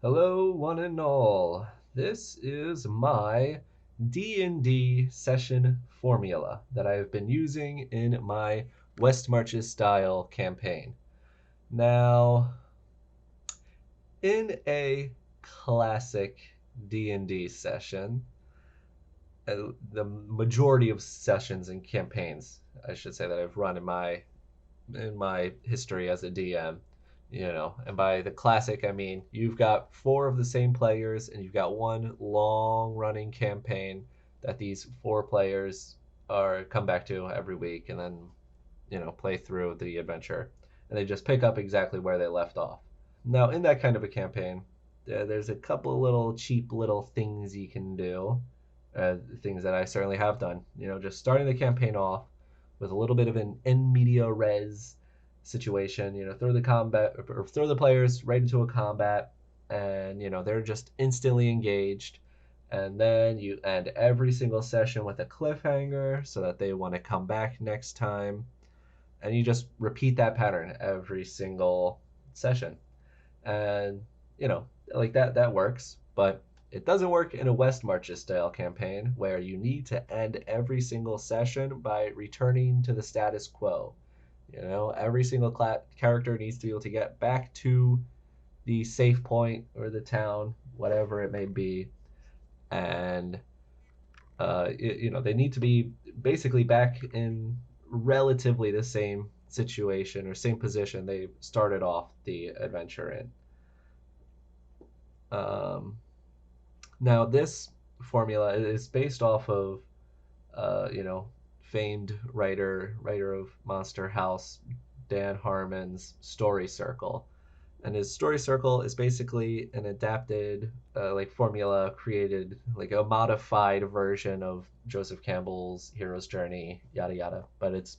Hello, one and all. This is my D&D session formula that I've been using in my West Marches style campaign. Now, in a classic D&D session, the majority of sessions and campaigns, I should say, that I've run in my history as a DM, and by the classic, I mean you've got four of the same players and you've got one long running campaign that these four players are come back to every week and then, play through the adventure. And they just pick up exactly where they left off. Now, in that kind of a campaign, there's a couple of little cheap little things you can do, things that I certainly have done. Just starting the campaign off with a little bit of an in media res situation. Throw the combat or throw the players right into a combat, and they're just instantly engaged. And then you end every single session with a cliffhanger so that they want to come back next time, and you just repeat that pattern every single session. And you know like that works, but it doesn't work in a West Marches style campaign where you need to end every single session by returning to the status quo. Every single character needs to be able to get back to the safe point or the town, whatever it may be, and they need to be basically back in relatively the same situation or same position they started off the adventure in. Um, Now, this formula is based off of, famed writer of Monster House, Dan Harmon's Story Circle. And his Story Circle is basically an adapted, formula created, like a modified version of Joseph Campbell's Hero's Journey, yada yada. But it's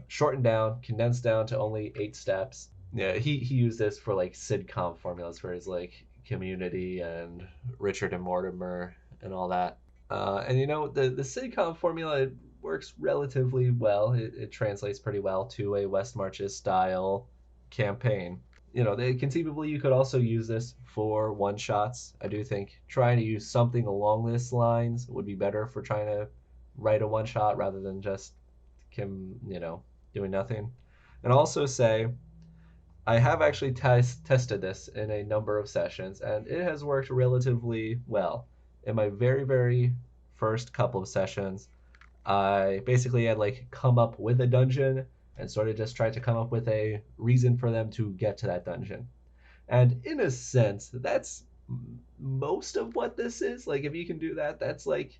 shortened down, condensed down to only 8 steps. Yeah, he used this for like sitcom formulas for his like Community and Richard and Mortimer and all that. And the sitcom formula, it works relatively well. It translates pretty well to a West Marches style campaign. Conceivably you could also use this for one shots. I do think trying to use something along this lines would be better for trying to write a one shot rather than just Kim, doing nothing. And also say I have actually tested this in a number of sessions, and it has worked relatively well. In my very, very first couple of sessions, I basically had like come up with a dungeon and sort of just tried to come up with a reason for them to get to that dungeon. And in a sense, that's most of what this is. Like, if you can do that, that's like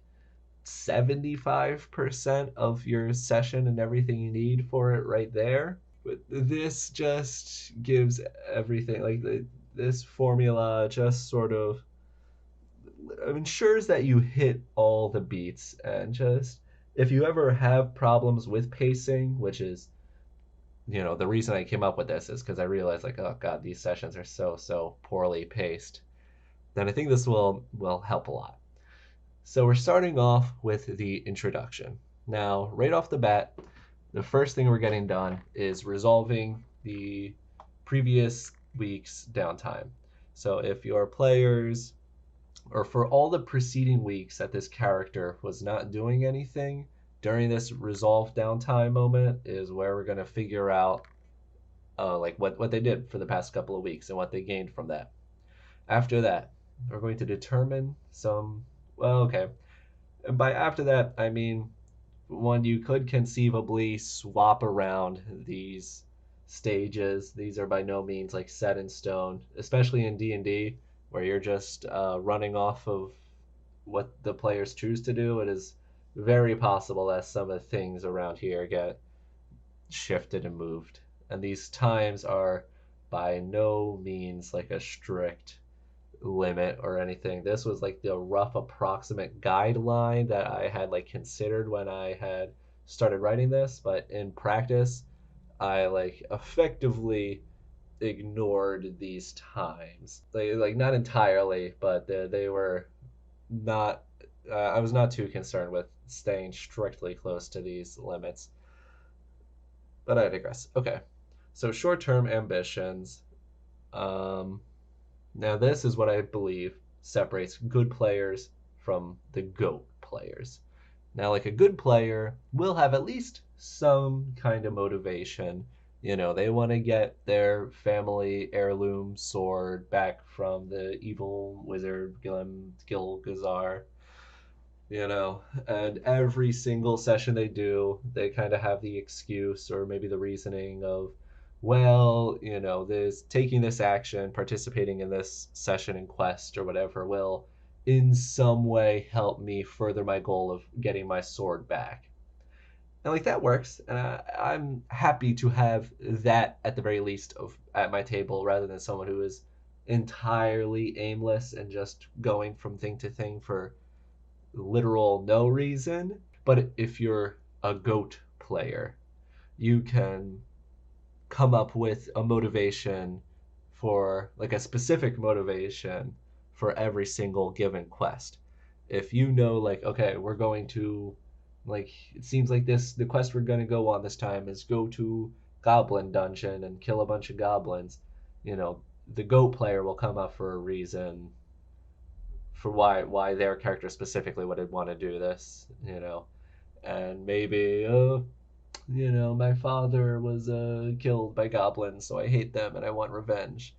75% of your session and everything you need for it right there. But this just gives everything. This formula just sort of ensures that you hit all the beats. And just if you ever have problems with pacing, which is the reason I came up with this is because I realized, like, oh god, these sessions are so poorly paced, then I think this will help a lot. So we're starting off with the introduction. Now, right off the bat, the first thing we're getting done is resolving the previous week's downtime. So if your players, or for all the preceding weeks that this character was not doing anything, during this resolve downtime moment is where we're going to figure out like what they did for the past couple of weeks and what they gained from that. After that, we're going to determine some, well, okay. And by after that, I mean one, you could conceivably swap around these stages. These are by no means like set in stone, especially in D&D where you're just running off of what the players choose to do. It is very possible that some of the things around here get shifted and moved. And these times are by no means like a strict limit or anything. This was like the rough approximate guideline that I had like considered when I had started writing this, but in practice, I like effectively ignored these times. Like not entirely, but they were not. I was not too concerned with staying strictly close to these limits. But I digress. Okay, so short-term ambitions. Um, Now, this is what I believe separates good players from the GOAT players. Now, like a good player will have at least some kind of motivation. You know, they want to get their family heirloom sword back from the evil wizard Gilgazar, and every single session they do, they kind of have the excuse or maybe the reasoning of, well, this taking this action, participating in this session and quest or whatever will in some way help me further my goal of getting my sword back. And like that works, and I'm happy to have that at the very least at my table rather than someone who is entirely aimless and just going from thing to thing for literal no reason. But if you're a GOAT player, you can come up with a motivation for like a specific motivation for every single given quest. If you know, like, okay, we're going to, like, it seems like the quest we're going to go on this time is go to Goblin Dungeon and kill a bunch of goblins, the GOAT player will come up for a reason for why their character specifically would want to do this, and maybe my father was killed by goblins, so I hate them and I want revenge.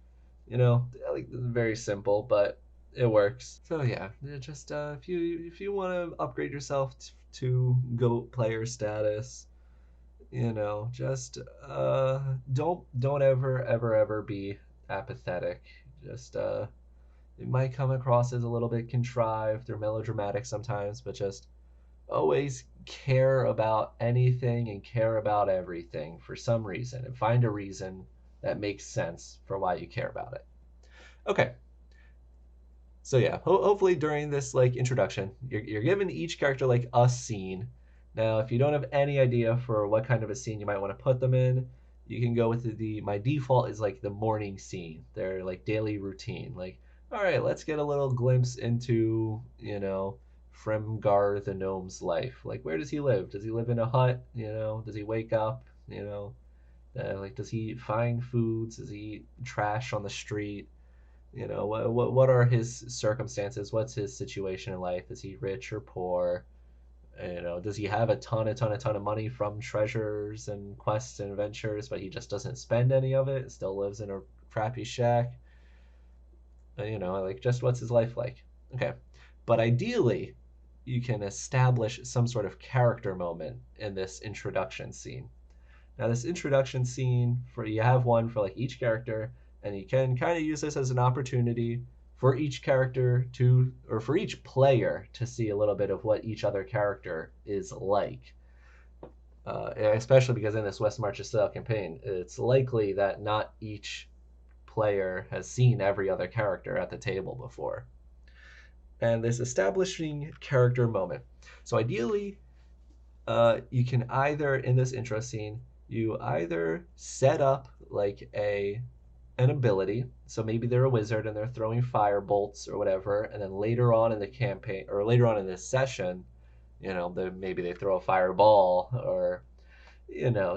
Like very simple, but it works. So yeah, just if you want to upgrade yourself to GOAT player status, just don't ever be apathetic. Just it might come across as a little bit contrived or melodramatic sometimes, but just always care about anything and care about everything for some reason and find a reason that makes sense for why you care about it. Okay. So yeah, hopefully during this like introduction, you're giving each character like a scene. Now, if you don't have any idea for what kind of a scene you might want to put them in, you can go with my default is like the morning scene, their like daily routine. Like, all right, let's get a little glimpse into, Fremgar the gnome's life. Like, where does he live? Does he live in a hut? Does he wake up? Like, does he find foods? Does he eat trash on the street? What are his circumstances? What's his situation in life? Is he rich or poor? Does he have a ton of money from treasures and quests and adventures, but he just doesn't spend any of it? Still lives in a crappy shack. Like just what's his life like? Okay, but ideally, you can establish some sort of character moment in this introduction scene. Now, this introduction scene you have one for like each character, and you can kind of use this as an opportunity for each character or for each player to see a little bit of what each other character is like. Especially because in this West Marches Style campaign, it's likely that not each player has seen every other character at the table before. And this establishing character moment. So ideally, you can either in this intro scene you either set up like an ability. So maybe they're a wizard and they're throwing fire bolts or whatever, and then later on in the campaign or later on in this session, maybe they throw a fireball or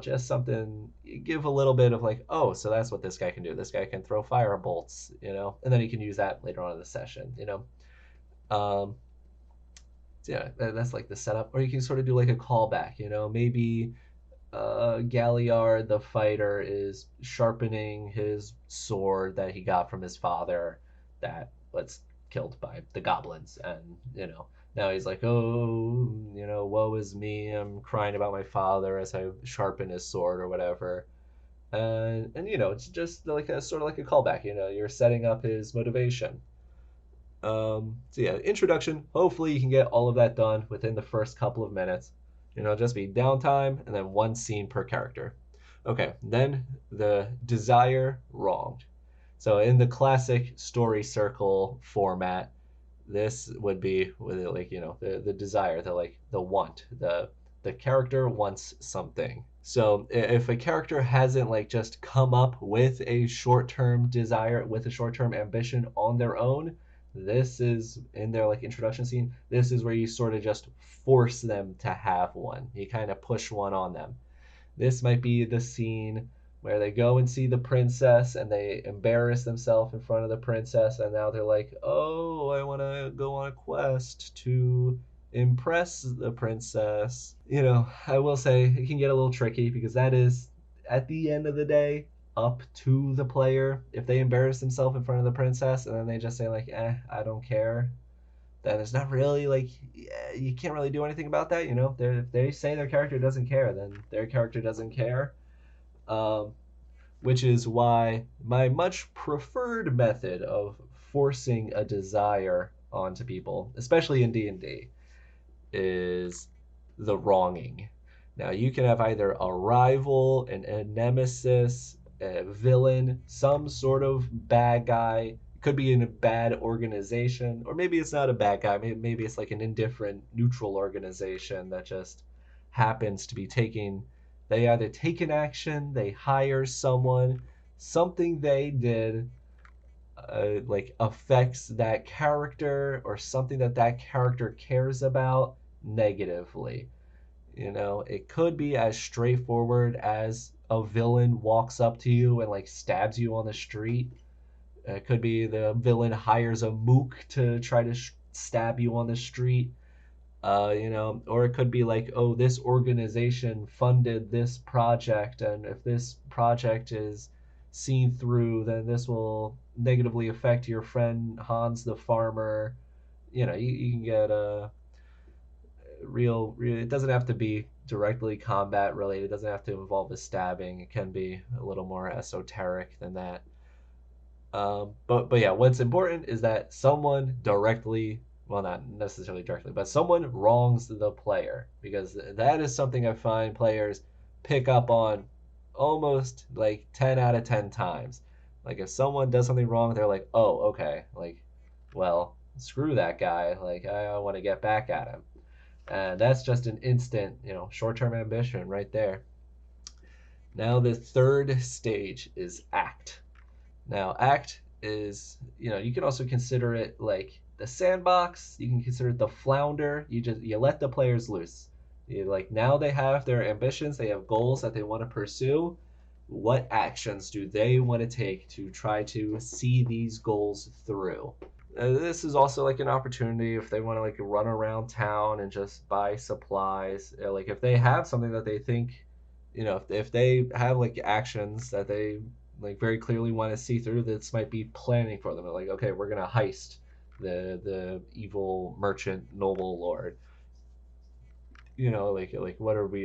just something. You give a little bit of like, oh, so that's what this guy can do. This guy can throw fire bolts, and then you can use that later on in the session, Um, so yeah, that's like the setup. Or you can sort of do like a callback, maybe Galliard the fighter is sharpening his sword that he got from his father that was killed by the goblins, and now he's like, oh, woe is me, I'm crying about my father as I sharpen his sword or whatever. And it's just like a sort of like a callback. You're setting up his motivation. So yeah, introduction. Hopefully you can get all of that done within the first couple of minutes. Just be downtime and then one scene per character. Okay, then the desire wronged. So in the classic story circle format, this would be with it like the desire, the want, the character wants something. So if a character hasn't like just come up with a short-term desire, with a short-term ambition on their own, this is in their like introduction scene. This is where you sort of just force them to have one. You kind of push one on them. This might be the scene where they go and see the princess and they embarrass themselves in front of the princess, and now they're like, oh, I want to go on a quest to impress the princess. I will say it can get a little tricky because that is, at the end of the day, up to the player. If they embarrass themselves in front of the princess and then they just say like, I don't care, then it's not really like, you can't really do anything about that. If they say their character doesn't care, then their character doesn't care. Um, which is why my much preferred method of forcing a desire onto people, especially in D&D, is the wronging. Now, you can have either a rival, a nemesis, a villain, some sort of bad guy. It could be in a bad organization, or maybe it's not a bad guy. Maybe it's like an indifferent, neutral organization that just happens to be taking. They either take an action, they hire someone, something they did like affects that character, or something that character cares about negatively. It could be as straightforward as a villain walks up to you and like stabs you on the street. It could be the villain hires a mook to try to stab you on the street. Or it could be like, oh, this organization funded this project, and if this project is seen through, then this will negatively affect your friend Hans the farmer. You can get a real. It doesn't have to be directly combat related. It doesn't have to involve a stabbing. It can be a little more esoteric than that. But yeah, what's important is that someone directly, well, not necessarily directly, but someone wrongs the player, because that is something I find players pick up on almost like 10 out of 10 times. Like if someone does something wrong, they're like, oh, okay, like, well, screw that guy. Like I want to get back at him. And that's just an instant, short-term ambition right there. Now the third stage is act. Now, act is, you can also consider it like the sandbox. You can consider it the flounder. You let the players loose. Now they have their ambitions. They have goals that they want to pursue. What actions do they want to take to try to see these goals through? This is also like an opportunity if they want to like run around town and just buy supplies. Like if they have something that they think, if they have like actions that they like very clearly want to see through, this might be planning for them. They're like, okay, we're gonna heist the evil merchant noble lord. Like what are we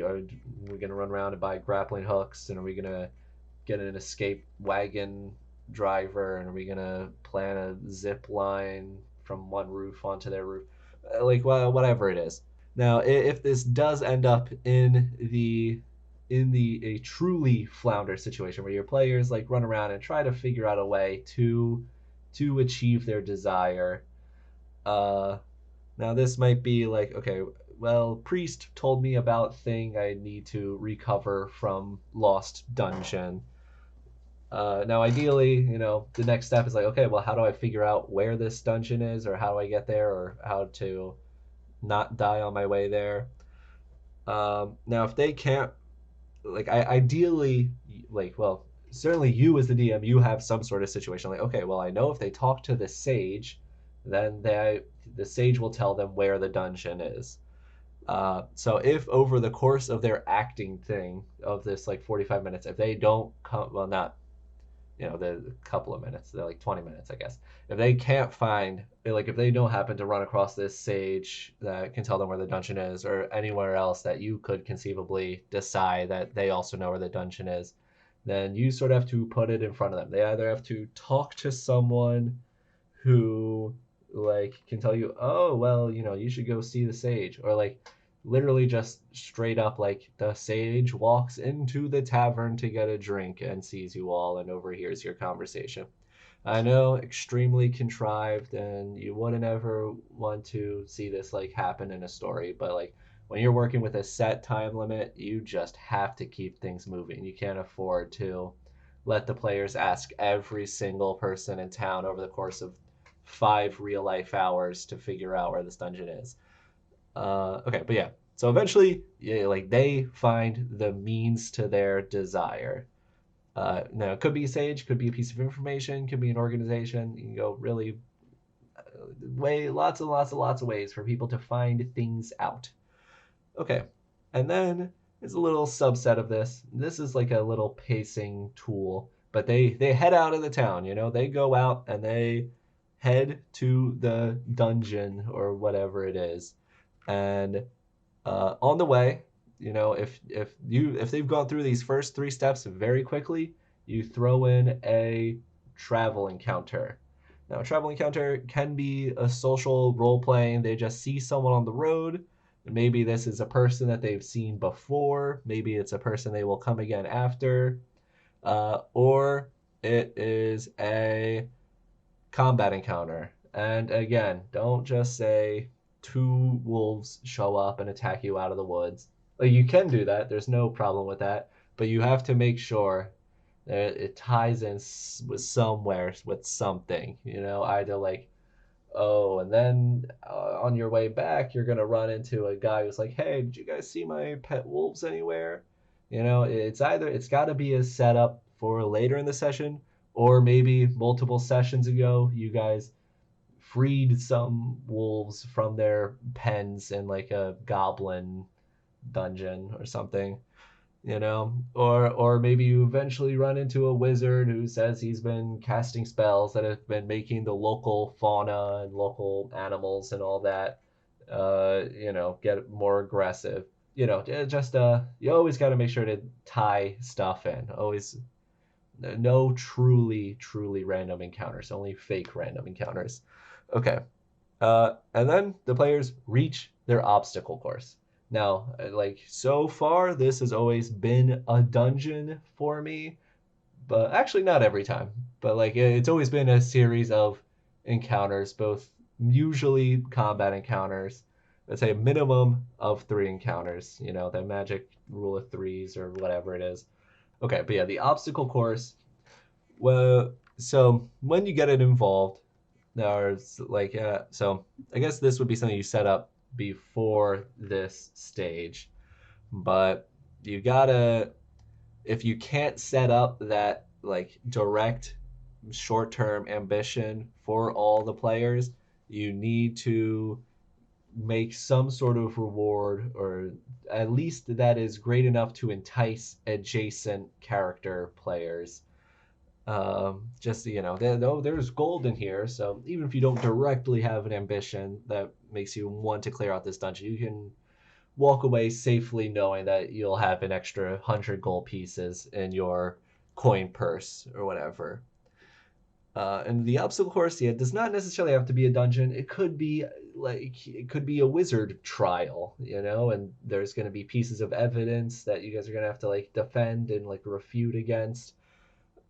gonna run around and buy grappling hooks, and are we gonna get an escape wagon driver, and are we gonna plan a zip line from one roof onto their roof? Like, well, whatever it is. Now, if this does end up in the a truly flounder situation where your players like run around and try to figure out a way to achieve their desire, uh now this might be like, okay, well, priest told me about thing I need to recover from lost dungeon. Now, ideally, the next step is like, okay, well, how do I figure out where this dungeon is, or how do I get there, or how to not die on my way there? Now, if they can't, like, ideally, like, well, certainly you as the DM, you have some sort of situation like, okay, well, I know if they talk to the sage, then the sage will tell them where the dungeon is. So if over the course of their acting thing of this like 45 minutes, if they don't come, well, not the couple of minutes, they're like 20 minutes, I guess. If they can't find, like, if they don't happen to run across this sage that can tell them where the dungeon is, or anywhere else that you could conceivably decide that they also know where the dungeon is, then you sort of have to put it in front of them. They either have to talk to someone who like can tell you, oh, well, you should go see the sage, or like literally just straight up like the sage walks into the tavern to get a drink and sees you all and overhears your conversation. I know, extremely contrived, and you wouldn't ever want to see this like happen in a story, but like when you're working with a set time limit, you just have to keep things moving. You can't afford to let the players ask every single person in town over the course of 5 real life hours to figure out where this dungeon is. Okay, but yeah. So eventually, yeah, like they find the means to their desire. Now, it could be a sage, could be a piece of information, could be an organization. You can go really lots and lots and lots of ways for people to find things out. Okay, and then there's a little subset of this. This is like a little pacing tool, but they head out of the town. They go out and they head to the dungeon or whatever it is, and on the way, if they've gone through these first three steps very quickly, you throw in a travel encounter. Now, a travel encounter can be a social role playing. They just see someone on the road. Maybe this is a person that they've seen before. Maybe it's a person they will come again after. Or it is a combat encounter. And again, don't just say two wolves show up and attack you out of the woods. Like, you can do that. There's no problem with that. But you have to make sure that it ties in with somewhere with something. Either like, oh, and then on your way back, you're gonna run into a guy who's like, "Hey, did you guys see my pet wolves anywhere?" It's got to be a setup for later in the session, or maybe multiple sessions ago, you guys freed some wolves from their pens in like a goblin dungeon or something. Or maybe you eventually run into a wizard who says he's been casting spells that have been making the local fauna and local animals and all that get more aggressive. Just you always got to make sure to tie stuff in. Always no truly random encounters, only fake random encounters. Okay. And then the players reach their obstacle course. Now, like so far, this has always been a dungeon for me, but actually not every time. But like it's always been a series of encounters, both usually combat encounters. Let's say a minimum of 3 encounters. The magic rule of threes or whatever it is. Okay, but yeah, the obstacle course. Well, so when you get it involved, there's like so I guess this would be something you set up before this stage, but you gotta if you can't set up that like direct short-term ambition for all the players, you need to make some sort of reward, or at least that is great enough to entice adjacent character players. Just there's gold in here, so even if you don't directly have an ambition that makes you want to clear out this dungeon, you can walk away safely knowing that you'll have an extra 100 gold pieces in your coin purse or whatever. And the obstacle course, yeah, does not necessarily have to be a dungeon. It could be a wizard trial, and there's going to be pieces of evidence that you guys are going to have to like defend and like refute against.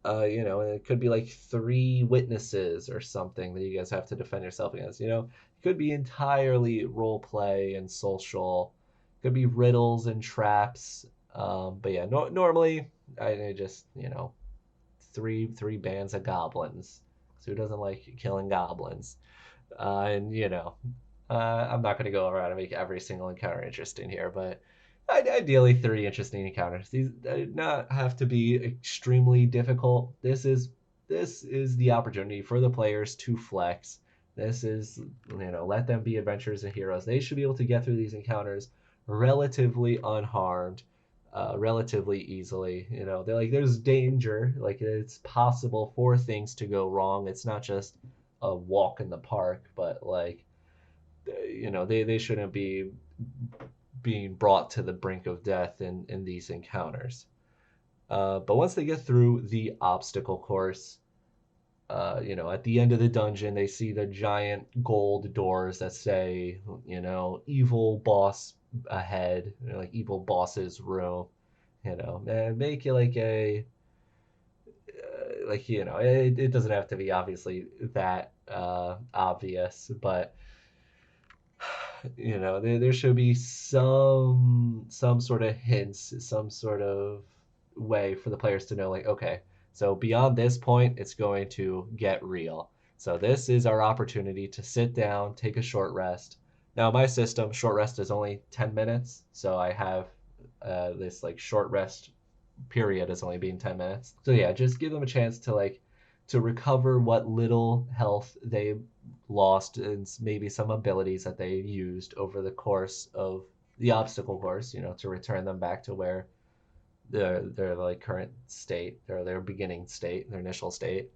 And it could be like 3 witnesses or something that you guys have to defend yourself against. It could be entirely role play and social. It could be riddles and traps. But yeah, normally I just three bands of goblins. So who doesn't like killing goblins? And I'm not gonna go around and make every single encounter interesting here, but ideally 3 interesting encounters. These do not have to be extremely difficult. This is the opportunity for the players to flex. This is let them be adventurers and heroes. They should be able to get through these encounters relatively unharmed, relatively easily. They're like there's danger, like it's possible for things to go wrong. It's not just a walk in the park, but like they shouldn't be being brought to the brink of death in these encounters. But once they get through the obstacle course, at the end of the dungeon, they see the giant gold doors that say, evil boss ahead, like evil boss's room, and make it like it doesn't have to be obviously that obvious, but there should be some sort of hints, some sort of way for the players to know, like, okay, so beyond this point it's going to get real, so this is our opportunity to sit down, take a short rest. Now, my system short rest is only 10 minutes, so I have this like short rest period as only being 10 minutes. So yeah, just give them a chance to like to recover what little health they lost and maybe some abilities that they used over the course of the obstacle course, you know, to return them back to where their like current state, their beginning state, their initial state.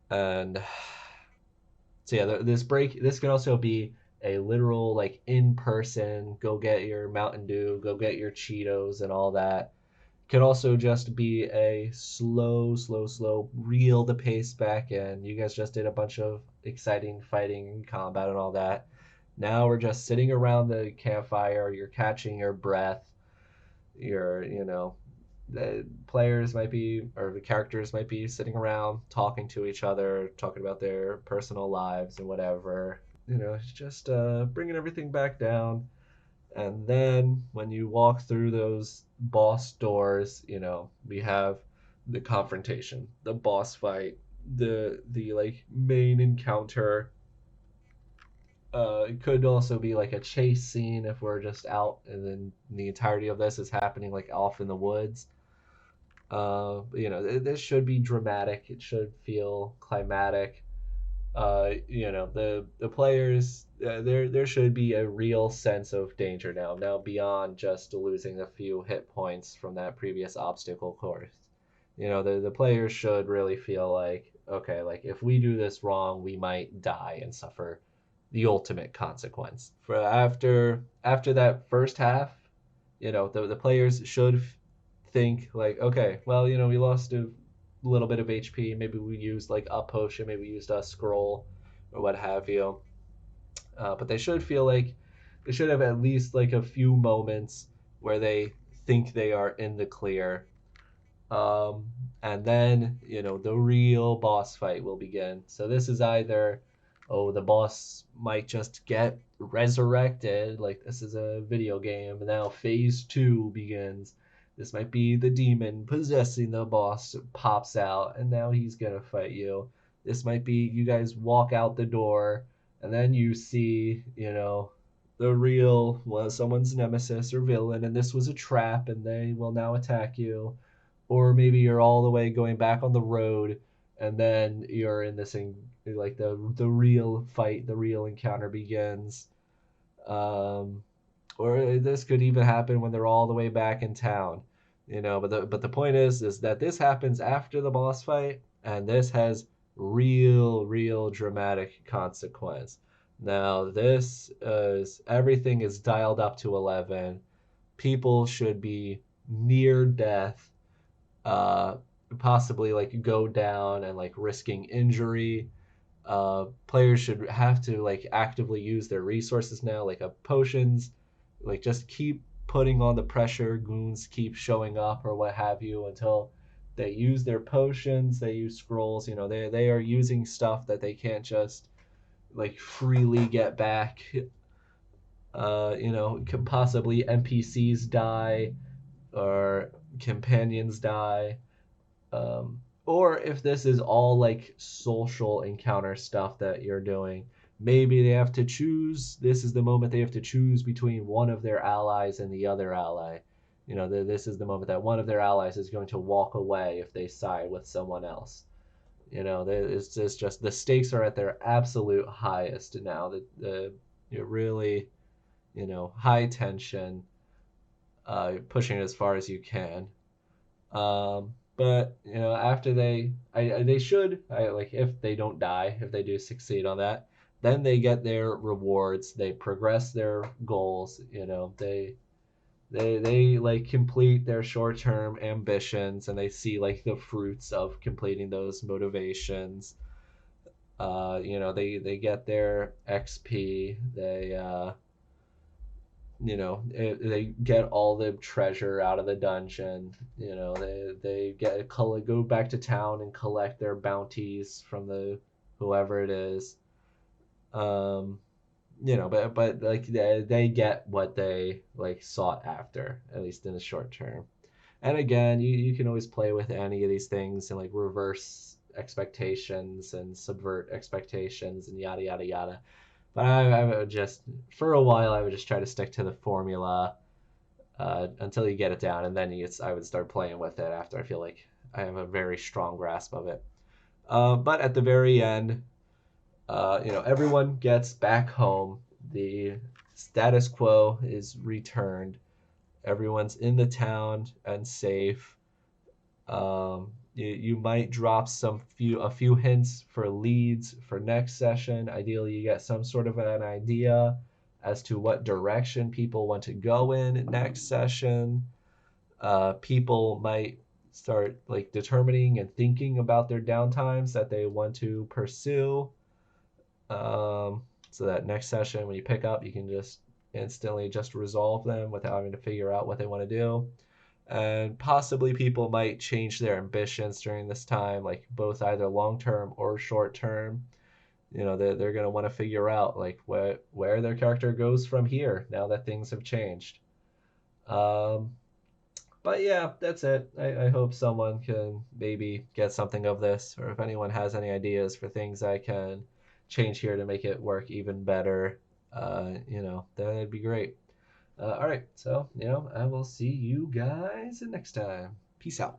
And so yeah, this can also be a literal like in person, go get your Mountain Dew, go get your Cheetos and all that. Could also just be a slow, reel the pace back in. You guys just did a bunch of exciting fighting and combat and all that. Now we're just sitting around the campfire. You're catching your breath. You're, you know, the players might be, or the characters might be sitting around talking to each other, talking about their personal lives and whatever. You know, it's just bringing everything back down. And then when you walk through those boss doors, you know, we have the confrontation, the boss fight, the like main encounter. It could also be like a chase scene if we're just out, and then the entirety of this is happening like off in the woods. You know, this should be dramatic. It should feel climatic. You know, the players, there should be a real sense of danger now beyond just losing a few hit points from that previous obstacle course. You know, the players should really feel like, okay, like if we do this wrong, we might die and suffer the ultimate consequence. For after that first half, you know, the players should think like, okay, well, you know, we lost a little bit of HP. Maybe we used like a potion, maybe we used a scroll or what have you. But they should feel like they should have at least like a few moments where they think they are in the clear. And then, you know, the real boss fight will begin. So this is either, oh, the boss might just get resurrected, like this is a video game, and now phase two begins. This might be the demon possessing the boss pops out, and now he's gonna fight you. This might be you guys walk out the door, and then you see, you know, the real, well, someone's nemesis or villain, and this was a trap, and they will now attack you. Or maybe you're all the way going back on the road, and then you're in this thing, like the real fight, the real encounter begins. Um, or this could even happen when they're all the way back in town, you know. But the point is that this happens after the boss fight, and this has real dramatic consequence. Now this is everything is dialed up to 11. People should be near death, uh, possibly like go down and like risking injury. Players should have to like actively use their resources now, like potions, like just keep putting on the pressure. Goons keep showing up or what have you until they use their potions. They use scrolls. You know, they are using stuff that they can't just like freely get back. You know, could possibly NPCs die or companions die. Or if this is all like social encounter stuff that you're doing, maybe they have to choose. This is the moment they have to choose between one of their allies and the other ally. You know, this is the moment that one of their allies is going to walk away if they side with someone else. You know, it's just the stakes are at their absolute highest now. You're really, you know, high tension, pushing it as far as you can. But you know, after they should, like if they don't die, if they do succeed on that, then they get their rewards. They progress their goals. You know, they like complete their short term ambitions, and they see like the fruits of completing those motivations. You know, they get their XP. You know, they get all the treasure out of the dungeon. You know, they go back to town and collect their bounties from the whoever it is. um you know, but like they get what they like sought after, at least in the short term. And again, you can always play with any of these things and like reverse expectations and subvert expectations and yada yada yada. But I would just, for a while, I would just try to stick to the formula. until you get it down, and then I would start playing with it after I feel like I have a very strong grasp of it. But at the very end, everyone gets back home. The status quo is returned. Everyone's in the town and safe. You might drop a few hints for leads for next session. Ideally, you get some sort of an idea as to what direction people want to go in next session. People might start like determining and thinking about their downtimes that they want to pursue. So that next session, when you pick up, you can just instantly just resolve them without having to figure out what they want to do. And possibly people might change their ambitions during this time, like both either long term or short term. They're going to want to figure out like where their character goes from here now that things have changed. Um, but yeah, that's it. I hope someone can maybe get something of this, or if anyone has any ideas for things I can change here to make it work even better, that'd be great. All right, so I will see you guys next time. Peace out.